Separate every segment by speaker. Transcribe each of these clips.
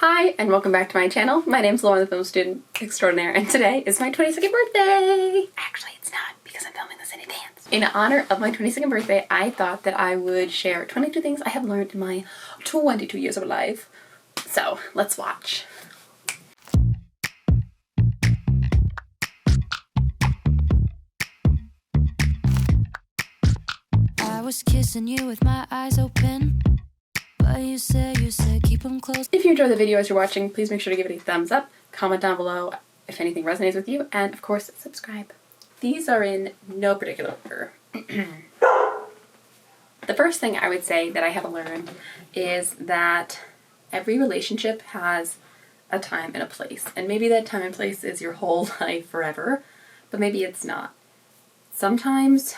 Speaker 1: Hi, and welcome back to my channel. My name's Lauren, the film student extraordinaire, and today is my 22nd birthday! Actually, it's not, because I'm filming this in advance. In honor of my 22nd birthday, I thought that I would share 22 things I have learned in my 22 years of life. So, let's watch.
Speaker 2: I was kissing you with my eyes open. But you said keep them closed.
Speaker 1: If you enjoy the video as you're watching, please make sure to give it a thumbs up, comment down below if anything resonates with you, and of course, subscribe. These are in no particular order. The first thing I would say that I have learned is that every relationship has a time and a place. And maybe that time and place is your whole life forever, but maybe it's not. Sometimes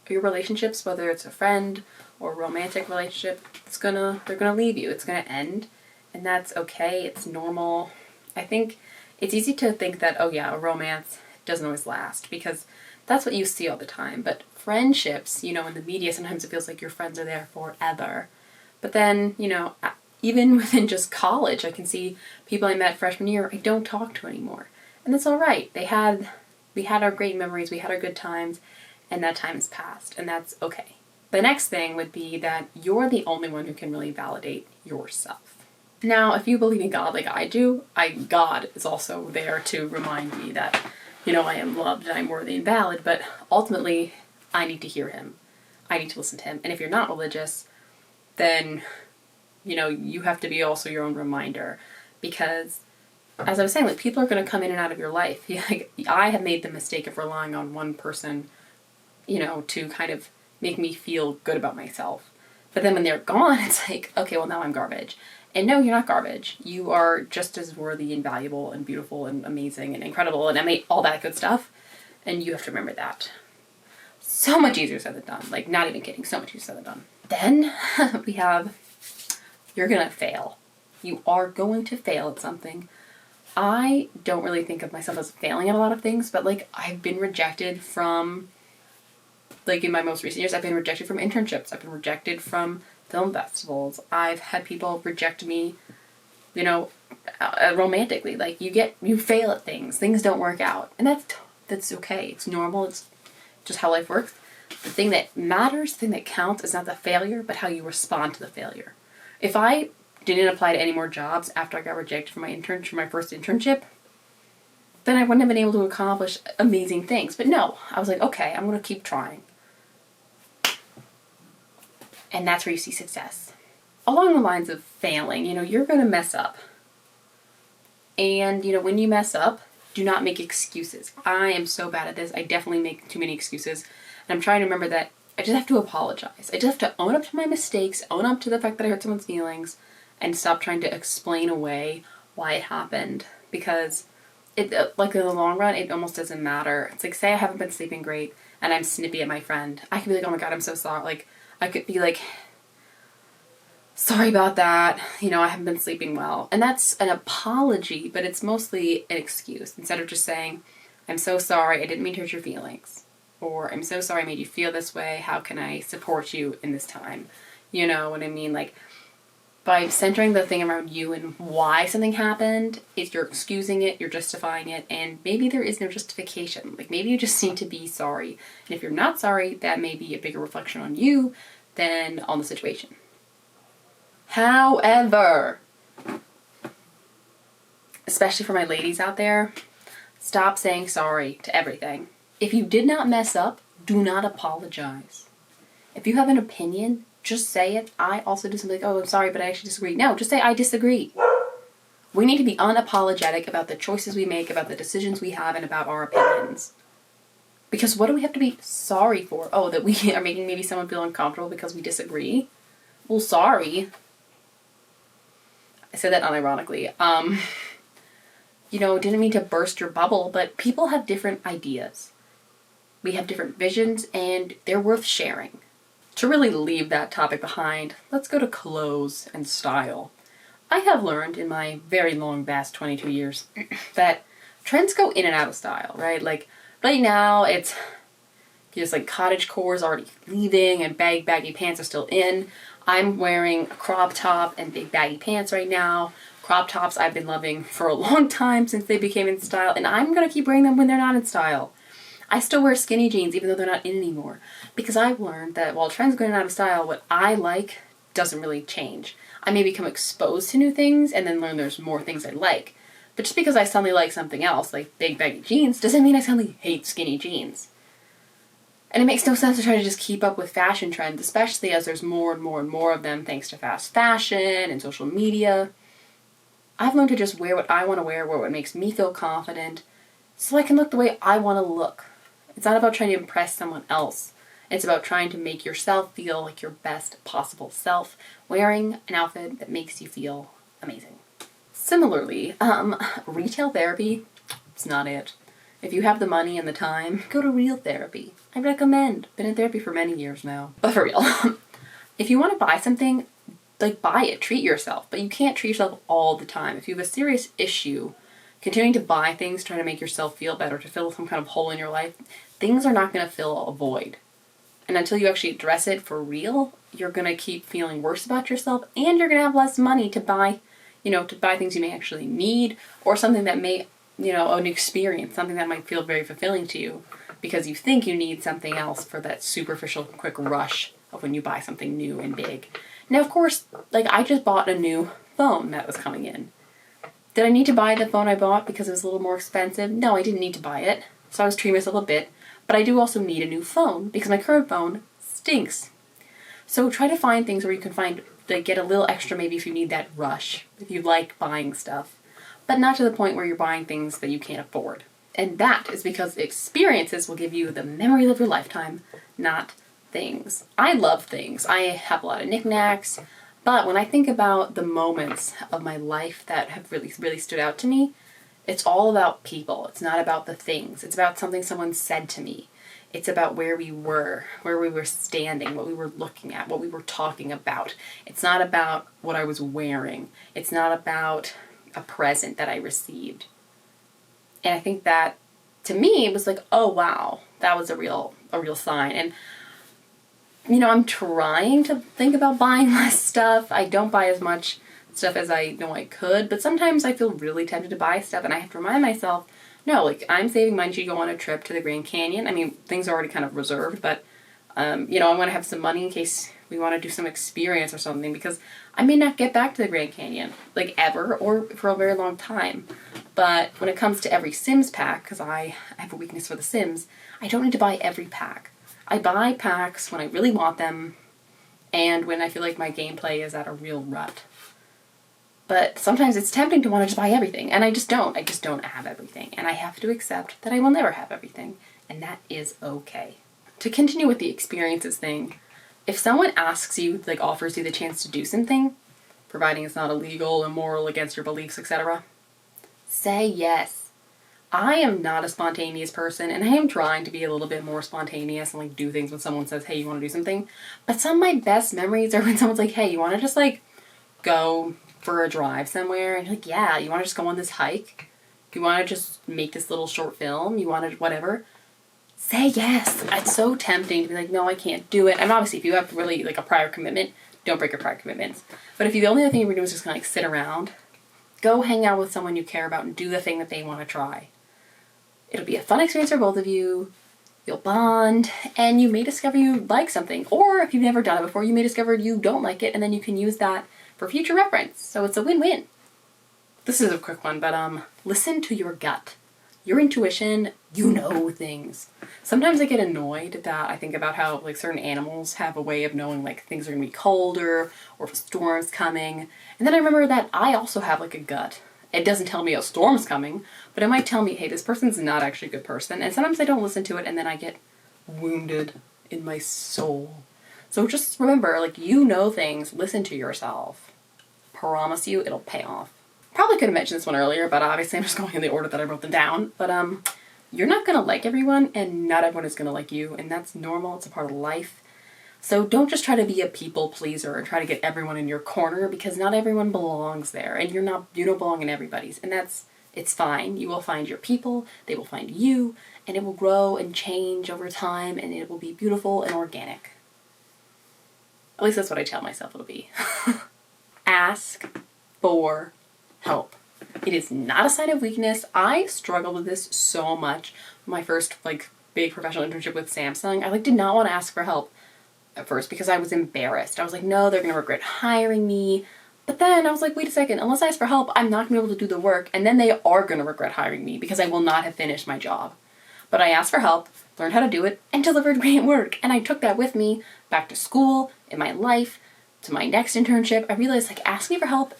Speaker 1: your relationships, whether it's a friend or a romantic relationship, they're gonna leave you. It's gonna end, and that's okay. It's normal. I think it's easy to think that, oh yeah, a romance doesn't always last, because that's what you see all the time. But friendships, in the media, sometimes it feels like your friends are there forever. But then, even within just college, I can see people I met freshman year I don't talk to anymore. And that's all right. We had our great memories, we had our good times, and that time has passed, and that's okay. The next thing would be that you're the only one who can really validate yourself. Now, if you believe in God like I do, God is also there to remind me that, I am loved and I'm worthy and valid, but ultimately, I need to hear him. I need to listen to him. And if you're not religious, then, you have to be also your own reminder. Because, as I was saying, people are going to come in and out of your life. I have made the mistake of relying on one person, to kind of make me feel good about myself. But then when they're gone, it's like, okay, well now I'm garbage. And no, you're not garbage. You are just as worthy and valuable and beautiful and amazing and incredible and all that good stuff. And you have to remember that. So much easier said than done. Like, not even kidding, so much easier said than done. Then we have, you're gonna fail. You are going to fail at something. I don't really think of myself as failing at a lot of things, but I've been rejected from, in my most recent years, I've been rejected from internships. I've been rejected from film festivals. I've had people reject me, romantically. You fail at things. Things don't work out. And that's okay. It's normal. It's just how life works. The thing that matters, the thing that counts is not the failure, but how you respond to the failure. If I didn't apply to any more jobs after I got rejected from my first internship, then I wouldn't have been able to accomplish amazing things. But no, I was like, okay, I'm going to keep trying. And that's where you see success. Along the lines of failing, you're going to mess up. And, when you mess up, do not make excuses. I am so bad at this. I definitely make too many excuses. And I'm trying to remember that I just have to apologize. I just have to own up to my mistakes, own up to the fact that I hurt someone's feelings, and stop trying to explain away why it happened. Because in the long run, it almost doesn't matter. It's like, say I haven't been sleeping great and I'm snippy at my friend. I could be like, oh my God, I'm so sorry. I could be like, sorry about that. I haven't been sleeping well. And that's an apology, but it's mostly an excuse. Instead of just saying, I'm so sorry, I didn't mean to hurt your feelings. Or, I'm so sorry I made you feel this way. How can I support you in this time? You know what I mean? By centering the thing around you and why something happened, you're excusing it, you're justifying it, and maybe there is no justification. Maybe you just need to be sorry. And if you're not sorry, that may be a bigger reflection on you than on the situation. However, especially for my ladies out there, stop saying sorry to everything. If you did not mess up, do not apologize. If you have an opinion, just say it. I also do something like, oh, I'm sorry, but I actually disagree. No, just say I disagree. We need to be unapologetic about the choices we make, about the decisions we have, and about our opinions. Because what do we have to be sorry for? Oh, that we are making maybe someone feel uncomfortable because we disagree? Well, sorry. I said that unironically. Didn't mean to burst your bubble, but people have different ideas. We have different visions, and they're worth sharing. To really leave that topic behind, let's go to clothes and style. I have learned in my very long, vast 22 years that trends go in and out of style, right? Right now, it's just cottagecore is already leaving and baggy pants are still in. I'm wearing a crop top and big baggy pants right now. Crop tops I've been loving for a long time since they became in style, and I'm gonna keep wearing them when they're not in style. I still wear skinny jeans even though they're not in anymore, because I've learned that while trends are going out of style, what I like doesn't really change. I may become exposed to new things and then learn there's more things I like. But just because I suddenly like something else, like big baggy jeans, doesn't mean I suddenly hate skinny jeans. And it makes no sense to try to just keep up with fashion trends, especially as there's more and more and more of them thanks to fast fashion and social media. I've learned to just wear what I want to wear what makes me feel confident, so I can look the way I want to look. It's not about trying to impress someone else. It's about trying to make yourself feel like your best possible self, wearing an outfit that makes you feel amazing. Similarly, retail therapy, it's not it. If you have the money and the time, go to real therapy. I recommend. Been in therapy for many years now. But for real, if you want to buy something, like buy it, treat yourself. But you can't treat yourself all the time. If you have a serious issue, continuing to buy things, trying to make yourself feel better, to fill some kind of hole in your life, things are not going to fill a void. And until you actually address it for real, you're going to keep feeling worse about yourself, and you're going to have less money to buy, to buy things you may actually need, or something that may, an experience, something that might feel very fulfilling to you, because you think you need something else for that superficial, quick rush of when you buy something new and big. Now, of course, I just bought a new phone that was coming in. Did I need to buy the phone I bought because it was a little more expensive? No, I didn't need to buy it. So I was treating myself a bit. But I do also need a new phone because my current phone stinks. So try to find things where you can get a little extra maybe if you need that rush, if you like buying stuff. But not to the point where you're buying things that you can't afford. And that is because experiences will give you the memories of your lifetime, not things. I love things. I have a lot of knickknacks. But when I think about the moments of my life that have really, really stood out to me, it's all about people. It's not about the things. It's about something someone said to me. It's about where we were standing, what we were looking at, what we were talking about. It's not about what I was wearing. It's not about a present that I received. And I think that, to me, it was like, oh wow, that was a real sign. And I'm trying to think about buying less stuff. I don't buy as much stuff as I know I could, but sometimes I feel really tempted to buy stuff, and I have to remind myself, no, I'm saving money to go on a trip to the Grand Canyon. I mean, things are already kind of reserved, but, I want to have some money in case we want to do some experience or something, because I may not get back to the Grand Canyon, ever, or for a very long time. But when it comes to every Sims pack, because I have a weakness for the Sims, I don't need to buy every pack. I buy packs when I really want them, and when I feel like my gameplay is at a real rut. But sometimes it's tempting to want to just buy everything, and I just don't. I just don't have everything, and I have to accept that I will never have everything, and that is okay. To continue with the experiences thing, if someone asks you, offers you the chance to do something, providing it's not illegal, immoral, against your beliefs, etc., say yes. I am not a spontaneous person, and I am trying to be a little bit more spontaneous and do things when someone says, hey, you want to do something? But some of my best memories are when someone's like, hey, you want to just go for a drive somewhere? And you're like, yeah, you want to just go on this hike? You want to just make this little short film? You want to whatever? Say yes. It's so tempting to be like, no, I can't do it. And obviously, if you have really a prior commitment, don't break your prior commitments. But if the only other thing you're doing is just kind of sit around, go hang out with someone you care about and do the thing that they want to try. It'll be a fun experience for both of you. You'll bond, and you may discover you like something. Or if you've never done it before, you may discover you don't like it, and then you can use that for future reference. So it's a win-win. This is a quick one, but listen to your gut. Your intuition, you know things. Sometimes I get annoyed that I think about how certain animals have a way of knowing things are going to be colder or if a storm's coming. And then I remember that I also have a gut. It doesn't tell me a storm's coming, but it might tell me, hey, this person's not actually a good person. And sometimes I don't listen to it, and then I get wounded in my soul. So just remember, you know things, listen to yourself. Promise you it'll pay off. Probably could have mentioned this one earlier, but obviously I'm just going in the order that I wrote them down. But you're not going to like everyone, and not everyone is going to like you, and that's normal. It's a part of life. So don't just try to be a people pleaser and try to get everyone in your corner, because not everyone belongs there, and you don't belong in everybody's, and it's fine. You will find your people, they will find you, and it will grow and change over time, and it will be beautiful and organic. At least that's what I tell myself it'll be. Ask for help. It is not a sign of weakness. I struggled with this so much. My first like big professional internship with Samsung, I like did not want to ask for help at first because I was embarrassed. I was like, no, they're gonna regret hiring me. But then I was like, wait a second, unless I ask for help, I'm not gonna be able to do the work, and then they are gonna regret hiring me because I will not have finished my job. But I asked for help, learned how to do it, and delivered great work. And I took that with me back to school, in my life, to my next internship. I realized like asking for help,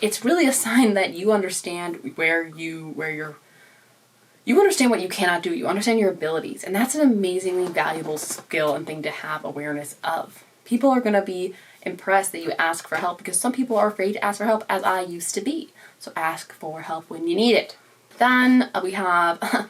Speaker 1: it's really a sign that you understand you understand what you cannot do. You understand your abilities. And that's an amazingly valuable skill and thing to have awareness of. People are going to be impressed that you ask for help because some people are afraid to ask for help, as I used to be. So ask for help when you need it. Then we have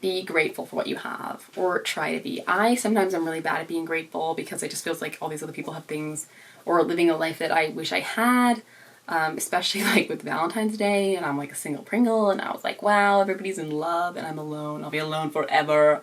Speaker 1: be grateful for what you have, or try to be. I sometimes am really bad at being grateful because it just feels like all these other people have things or living a life that I wish I had. Especially like with Valentine's Day, and I'm like a single Pringle, and I was like, wow, everybody's in love and I'm alone. I'll be alone forever.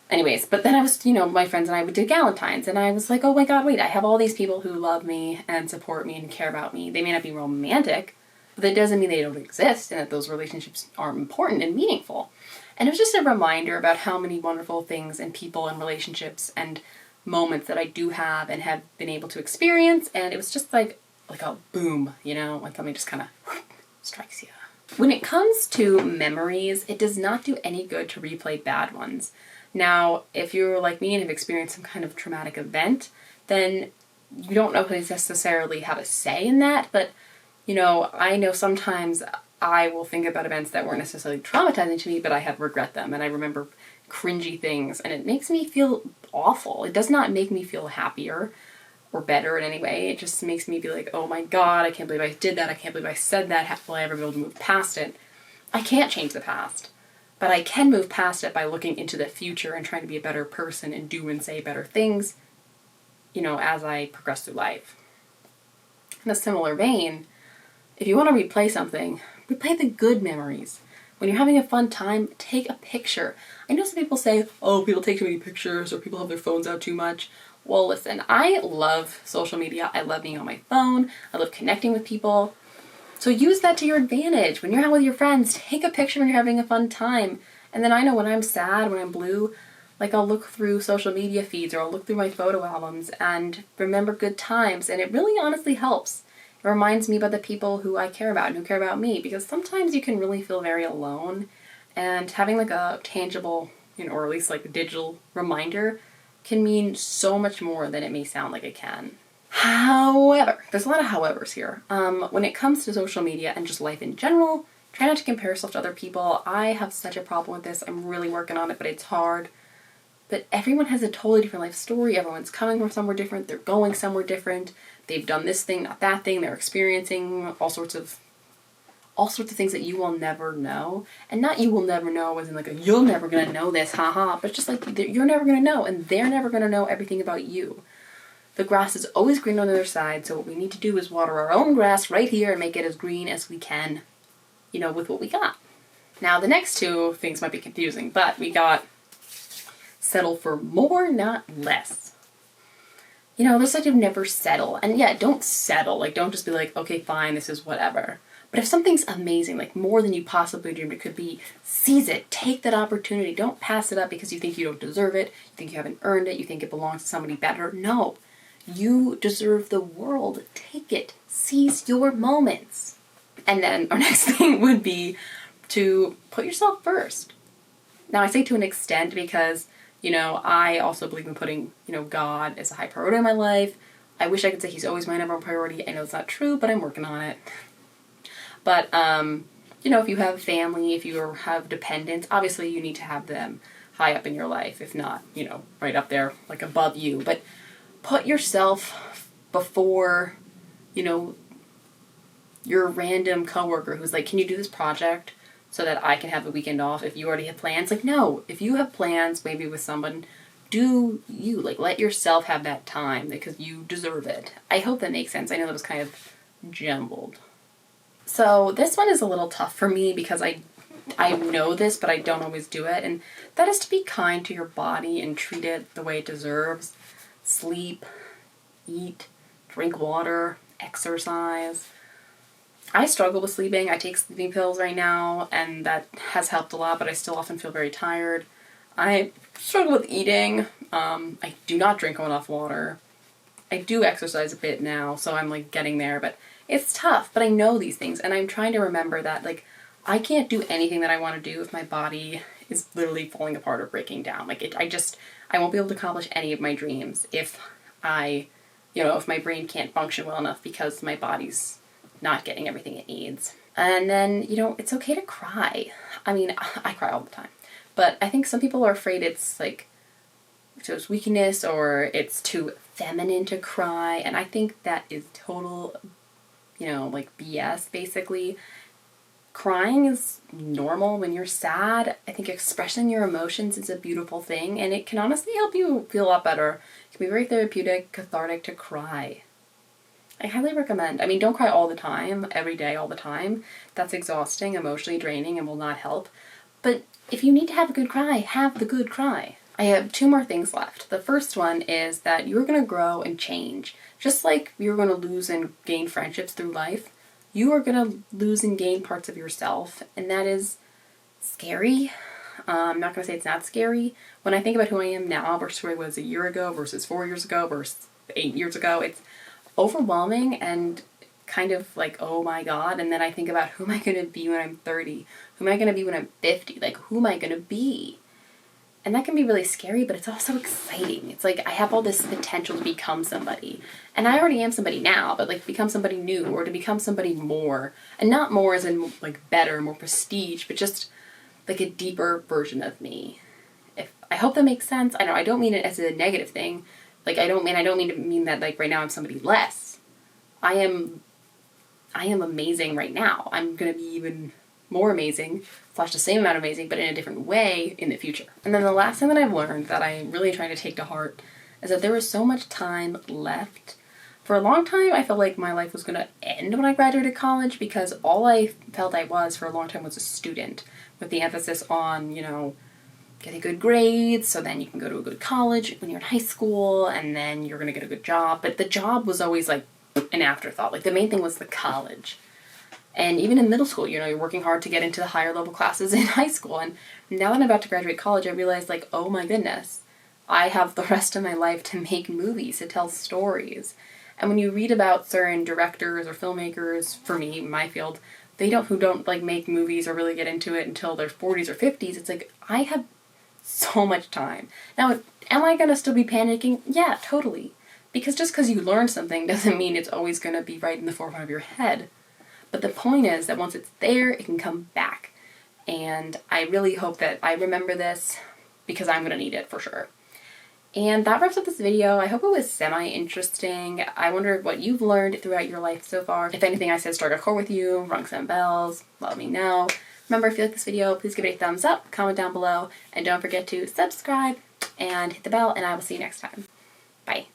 Speaker 1: Anyways, but then I was, my friends and I did Galentine's, and I was like, oh my god, wait, I have all these people who love me and support me and care about me. They may not be romantic, but that doesn't mean they don't exist and that those relationships are important and meaningful. And it was just a reminder about how many wonderful things and people and relationships and moments that I do have and have been able to experience, and it was just like a boom, when something just kind of strikes you. When it comes to memories, it does not do any good to replay bad ones. Now, if you're like me and have experienced some kind of traumatic event, then you don't know necessarily how to say in that, but, I know sometimes I will think about events that weren't necessarily traumatizing to me, but I have regret them, and I remember cringy things, and it makes me feel awful. It does not make me feel happier or better in any way. It just makes me be like, oh my god, I can't believe I did that. I can't believe I said that. Will I ever be able to move past it? I can't change the past, but I can move past it by looking into the future and trying to be a better person and do and say better things, as I progress through life. In a similar vein, if you want to replay something, replay the good memories. When you're having a fun time, take a picture. I know some people say, oh, people take too many pictures or people have their phones out too much. Well, listen, I love social media. I love being on my phone. I love connecting with people. So use that to your advantage. When you're out with your friends, take a picture when you're having a fun time. And then I know when I'm sad, when I'm blue, I'll look through social media feeds or I'll look through my photo albums and remember good times. And it really honestly helps. It reminds me about the people who I care about and who care about me, because sometimes you can really feel very alone, and having a tangible, or at least a digital reminder can mean so much more than it may sound like it can. However, there's a lot of howevers here. When it comes to social media and just life in general, try not to compare yourself to other people. I have such a problem with this. I'm really working on it, but it's hard. But everyone has a totally different life story. Everyone's coming from somewhere different. They're going somewhere different. They've done this thing, not that thing. They're experiencing all sorts of things that you will never know. And not you will never know as in you're never gonna know this, haha. But just you're never gonna know, and they're never gonna know everything about you. The grass is always green on the other side, so what we need to do is water our own grass right here and make it as green as we can, with what we got. Now, the next two things might be confusing, but we got settle for more, not less. There's to never settle. And yeah, don't settle. Don't just be okay, fine, this is whatever. But if something's amazing, more than you possibly dreamed it could be, seize it. Take that opportunity. Don't pass it up because you think you don't deserve it. You think you haven't earned it. You think it belongs to somebody better. No. You deserve the world. Take it. Seize your moments. And then our next thing would be to put yourself first. Now, I say to an extent because, I also believe in putting, God as a high priority in my life. I wish I could say he's always my number one priority. I know it's not true, but I'm working on it. But, if you have family, if you have dependents, obviously you need to have them high up in your life. If not, right up there, above you. But put yourself before, your random coworker who's can you do this project so that I can have a weekend off if you already have plans? No. If you have plans, maybe with someone, do you. Let yourself have that time because you deserve it. I hope that makes sense. I know that was kind of jumbled. So this one is a little tough for me because I know this, but I don't always do it. And that is to be kind to your body and treat it the way it deserves. Sleep, eat, drink water, exercise. I struggle with sleeping. I take sleeping pills right now, and that has helped a lot, but I still often feel very tired. I struggle with eating. I do not drink enough water. I do exercise a bit now, so I'm like getting there, but it's tough. But I know these things, and I'm trying to remember that like I can't do anything that I want to do if my body is literally falling apart or breaking down. Like I won't be able to accomplish any of my dreams if if my brain can't function well enough because my body's not getting everything it needs. And then, it's okay to cry. I mean, I cry all the time. But I think some people are afraid it's like shows weakness or it's too feminine to cry. And I think that is total, like BS basically. Crying is normal when you're sad. I think expressing your emotions is a beautiful thing, and it can honestly help you feel a lot better. It can be very therapeutic, cathartic to cry. I highly recommend. I mean, don't cry all the time, every day, all the time. That's exhausting, emotionally draining, and will not help. But if you need to have a good cry, have the good cry. I have 2 more things left. The first one is that you're going to grow and change. Just like you're going to lose and gain friendships through life, you are going to lose and gain parts of yourself, and that is scary. I'm not going to say it's not scary. When I think about who I am now versus who I was a year ago versus 4 years ago versus 8 years ago, it's overwhelming and kind of like, oh my God. And then I think about who am I going to be when I'm 30? Who am I going to be when I'm 50? Like, who am I going to be? And that can be really scary, but it's also exciting. It's like I have all this potential to become somebody. And I already am somebody now, but like become somebody new or to become somebody more. And not more as in like better, more prestige, but just like a deeper version of me. I hope that makes sense. I don't mean it as a negative thing. Like I don't mean that like right now I'm somebody less. I am amazing right now. I'm gonna be even more amazing, / the same amount of amazing, but in a different way in the future. And then the last thing that I've learned that I'm really trying to take to heart is that there is so much time left. For a long time, I felt like my life was going to end when I graduated college because all I felt I was for a long time was a student, with the emphasis on, getting good grades, so then you can go to a good college when you're in high school, and then you're going to get a good job. But the job was always like an afterthought. Like the main thing was the college. And even in middle school, you're working hard to get into the higher level classes in high school. And now that I'm about to graduate college, I realized like, oh my goodness, I have the rest of my life to make movies, to tell stories. And when you read about certain directors or filmmakers, for me, my field, who don't like make movies or really get into it until their 40s or 50s, it's like, I have so much time. Now, am I going to still be panicking? Yeah, totally. Because just because you learn something doesn't mean it's always going to be right in the forefront of your head. But the point is that once it's there, it can come back. And I really hope that I remember this because I'm going to need it for sure. And that wraps up this video. I hope it was semi-interesting. I wonder what you've learned throughout your life so far. If anything I said struck a chord with you, rung some bells, let me know. Remember, if you like this video, please give it a thumbs up, comment down below, and don't forget to subscribe and hit the bell, and I will see you next time. Bye.